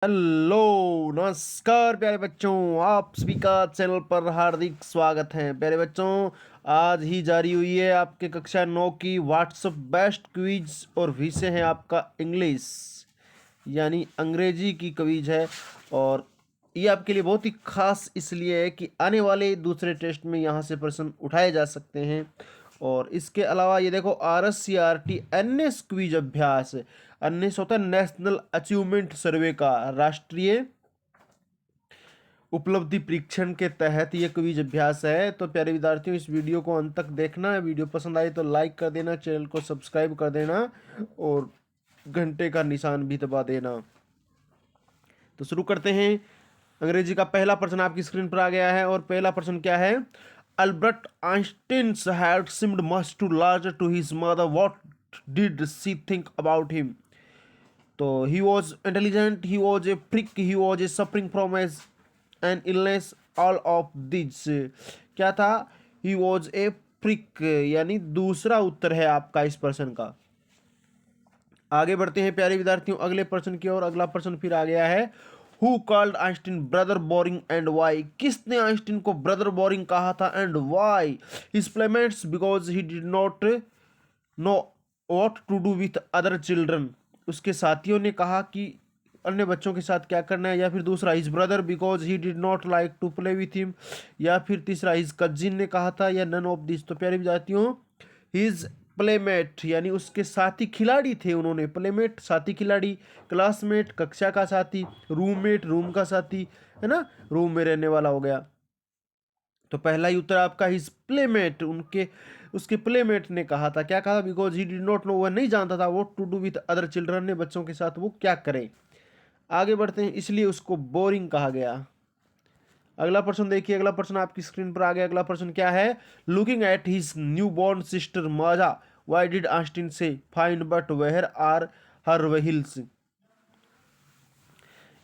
Hello, नमस्कार प्यारे बच्चों। आप सभी का चैनल पर हार्दिक स्वागत है। प्यारे बच्चों, आज ही जारी हुई है आपके कक्षा 9 की व्हाट्सएप बेस्ट क्विज और विषय है आपका इंग्लिश यानी अंग्रेजी की क्विज है। और ये आपके लिए बहुत ही खास इसलिए है कि आने वाले दूसरे टेस्ट में यहाँ से प्रश्न उठाए जा सकते हैं। और इसके अलावा ये देखो, RSCRT एनएस क्विज अभ्यास, एनएस होता है नेशनल अचीवमेंट सर्वे का राष्ट्रीय उपलब्धि परीक्षण के तहत ये क्विज अभ्यास है। तो प्यारे विद्यार्थियों, इस वीडियो को अंत तक देखना है। वीडियो पसंद आए तो लाइक कर देना, चैनल को सब्सक्राइब कर देना और घंटे का निशान भी दबा देना। तो शुरू करते हैं। अंग्रेजी का पहला प्रश्न आपकी स्क्रीन पर आ गया है और पहला प्रश्न क्या है? Albert Einstein had seemed much too large to his mother. What did she think about him? तो he was intelligent, he was a prick, he was a suffering from an illness, all of these. क्या था? he was a prick, यानी दूसरा उत्तर है आपका इस प्रश्न का। आगे बढ़ते हैं प्यारे विद्यार्थियों अगले प्रश्न की ओर। अगला प्रश्न फिर आ गया है, who called Einstein brother boring and why? किसने आइंस्टीन को ब्रदर बोरिंग कहा था and why? His playmates because he did not know what to do with other children. उसके साथियों ने कहा कि अन्य बच्चों के साथ क्या करना है। या फिर दूसरा, his brother because he did not like to play with him. या फिर तीसरा, हिज कजिन ने कहा था, या नन ऑफ दिस। तो प्यारे विद्यार्थियों, हिज प्लेमेट यानी उसके साथी खिलाड़ी थे उन्होंने। प्लेमेट साथी खिलाड़ी, क्लासमेट कक्षा का साथी, रूममेट रूम का साथी, है ना, रूम में रहने वाला हो गया। तो पहला ही उत्तर आपका हिज प्लेमेट, उनके उसके प्लेमेट ने कहा था। क्या कहा? Because he did not know, वह नहीं जानता था what to do with other children, ने बच्चों के साथ वो क्या करे। आगे बढ़ते हैं, इसलिए उसको बोरिंग कहा गया। अगला प्रश्न देखिए, अगला प्रश्न आपकी स्क्रीन पर आ गया। अगला प्रश्न क्या है? Looking at his newborn sister Maja, why did Austin say find but where are her wheels?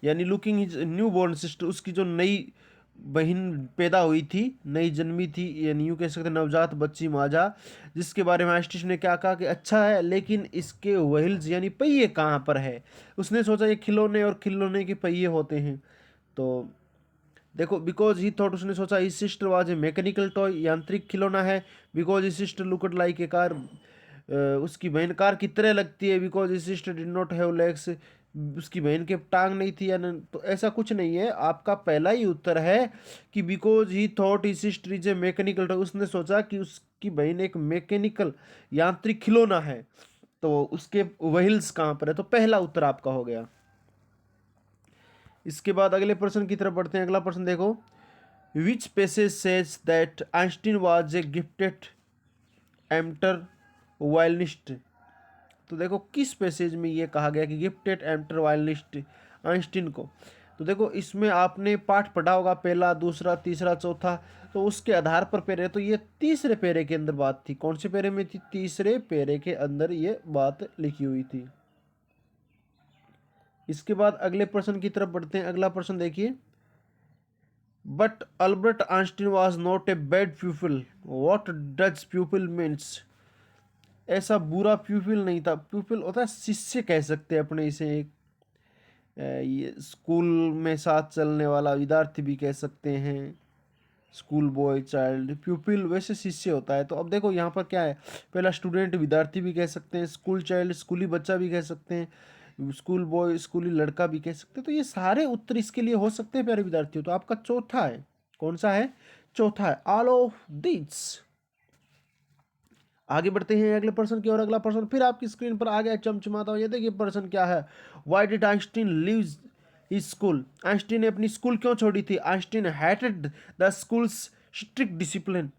यानी looking his newborn sister, उसकी जो नई बहन पैदा हुई थी, नई जन्मी थी, यानी यूँ कह सकते नवजात बच्ची माजा, जिसके बारे में आस्टिन ने क्या कहा कि अच्छा है लेकिन इसके व्हील्स यानी पहिए कहाँ पर है। उसने सोचा ये खिलौने और खिलौने के पहिए होते हैं। तो देखो, बिकॉज ही थॉट, उसने सोचा इस sister was a mechanical toy, यांत्रिक खिलौना है। बिकॉज इस sister looked like a car, उसकी बहन कार की तरह लगती है। बिकॉज इस sister did not have legs, उसकी बहन के टांग नहीं थी या नहीं। तो ऐसा कुछ नहीं है, आपका पहला ही उत्तर है कि because he thought is sister is a mechanical toy, उसने सोचा कि उसकी बहन एक मैकेनिकल यांत्रिक खिलौना है। तो उसके व्हील्स कहाँ पर है? तो पहला उत्तर आपका हो गया। इसके बाद अगले प्रश्न की तरफ बढ़ते हैं। अगला प्रश्न देखो, which passage says that Einstein was a gifted amateur violinist? तो देखो, किस पैसेज में ये कहा गया कि गिफ्टेड एमटर वायलिनिस्ट आइंस्टीन को? तो देखो, इसमें आपने पाठ पढ़ा होगा, पहला दूसरा तीसरा चौथा, तो उसके आधार पर पेरे। तो ये तीसरे पेरे के अंदर बात थी। कौन से पेरे में थी? तीसरे पेरे के अंदर ये बात लिखी हुई थी। इसके बाद अगले प्रश्न की तरफ बढ़ते हैं। अगला प्रश्न देखिए, but Albert Einstein was not a bad प्यूपिल, what does प्यूपिल means? ऐसा बुरा प्यूपिल नहीं था। प्यूपिल होता है शिष्य, कह सकते हैं अपने इसे। एक ये स्कूल में साथ चलने वाला विद्यार्थी भी कह सकते हैं, स्कूल बॉय चाइल्ड। प्यूपिल वैसे शिष्य होता है। तो अब देखो यहाँ पर क्या है, पहला स्टूडेंट विद्यार्थी भी कह सकते हैं, स्कूल चाइल्ड स्कूली बच्चा भी कह सकते हैं, स्कूल बॉय स्कूली लड़का भी कह सकते हैं। तो ये सारे उत्तर इसके लिए हो सकते हैं प्यारे विद्यार्थियों। तो आपका चौथा है, कौन सा है? चौथा है, ऑल ऑफ दिस। आगे बढ़ते हैं अगले प्रश्न की ओर। अगला प्रश्न फिर आपकी स्क्रीन पर आ गया चमचमाता हुआ। ये देखिए प्रश्न क्या है, why did Einstein leaves his school? Einstein ने अपनी स्कूल क्यों छोड़ी थी? Einstein hated the schools strict discipline.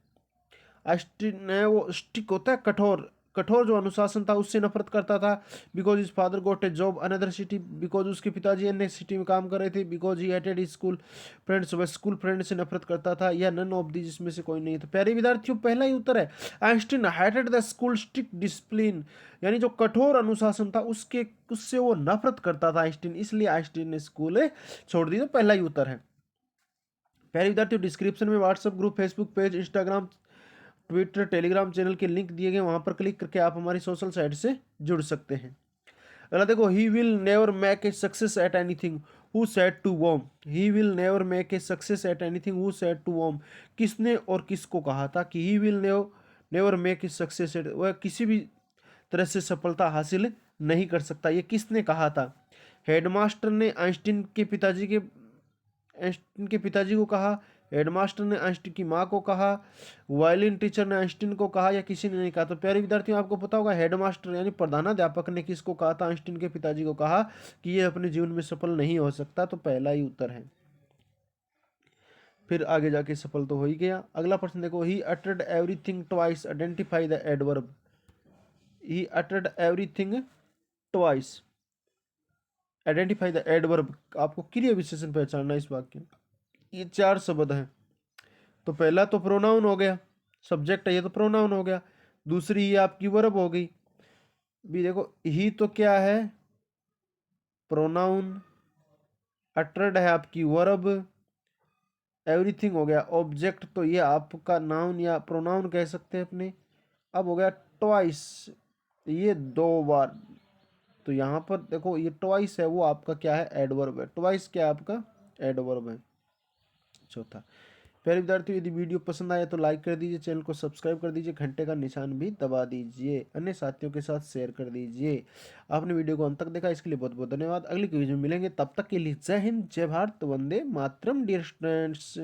Einstein ने, वो स्टिक होता है कठोर, कठोर जो अनुशासन था उससे नफरत करता था। Because is father got a job another city, because उसके पिताजी अन्य सिटी में काम कर रहे थे। Because he hated his school friends, वह स्कूल फ्रेंड से नफरत करता था। या नन ऑफ दी, जिसमें से कोई नहीं था। प्यारे विद्यार्थियों, पहला ही उत्तर है, Einstein hated the school strict discipline, यानी जो कठोर अनुशासन था उससे वो नफरत करता था आइंस्टीन, इसलिए आइंस्टीन ने स्कूल छोड़ दी। तो पहला ही उत्तर है। प्यारे विद्यार्थियों, डिस्क्रिप्शन में WhatsApp group, Facebook page, Instagram, Twitter, Telegram channel के लिंक दिए गए, वहां पर क्लिक करके आप हमारी सोशल साइट से जुड़ सकते हैं। अगला देखो, he will never make a success at anything who said to whom. He will never make a success at anything who said to whom. किसने और किसको कहा था कि he will never make a success at, वह किसी भी तरह से सफलता हासिल नहीं कर सकता। ये किसने कहा था? हेडमास्टर ने आइंस्टीन के पिताजी को कहा, हेडमास्टर ने आइंस्टीन की माँ को कहा, वायलिन टीचर ने आइंस्टीन को कहा, या किसी ने नहीं कहा? तो प्यारे विद्यार्थियों, आपको पता होगा हेडमास्टर यानी प्रधानाध्यापक ने किसको कहा था? आइंस्टीन के पिताजी को कहा कि ये अपने जीवन में सफल नहीं हो सकता। तो पहला ही उत्तर है। फिर आगे जाके सफल तो हो ही गया। अगला प्रश्न देखो, he uttered everything twice, identify the adverb. He uttered everything twice, identify the adverb. आपको क्रिया विशेषण पहचानना इस वाक्य में। ये 4 शब्द हैं। तो पहला तो प्रोनाउन हो गया, सब्जेक्ट है ये, तो प्रोनाउन हो गया। दूसरी ये आपकी वर्ब हो गई। भी देखो, ही तो क्या है? प्रोनाउन। अटर्ड है आपकी वर्ब। एवरीथिंग हो गया ऑब्जेक्ट, तो ये आपका नाउन या प्रोनाउन कह सकते हैं अपने। अब हो गया ट्वाइस, ये 2 बार। तो यहाँ पर देखो, ये ट्वाइस है वो आपका क्या है? एडवर्ब है। ट्वाइस क्या है आपका? एडवर्ब है। चौथा, प्यारे विद्यार्थियों, यदि वीडियो पसंद आया तो लाइक कर दीजिए, चैनल को सब्सक्राइब कर दीजिए, घंटे का निशान भी दबा दीजिए, अन्य साथियों के साथ शेयर कर दीजिए। आपने वीडियो को अंत तक देखा, इसके लिए बहुत बहुत धन्यवाद। अगली वीडियो में मिलेंगे, तब तक के लिए जय हिंद, जय भारत, वंदे मातरम डियर स्टूडेंट्स।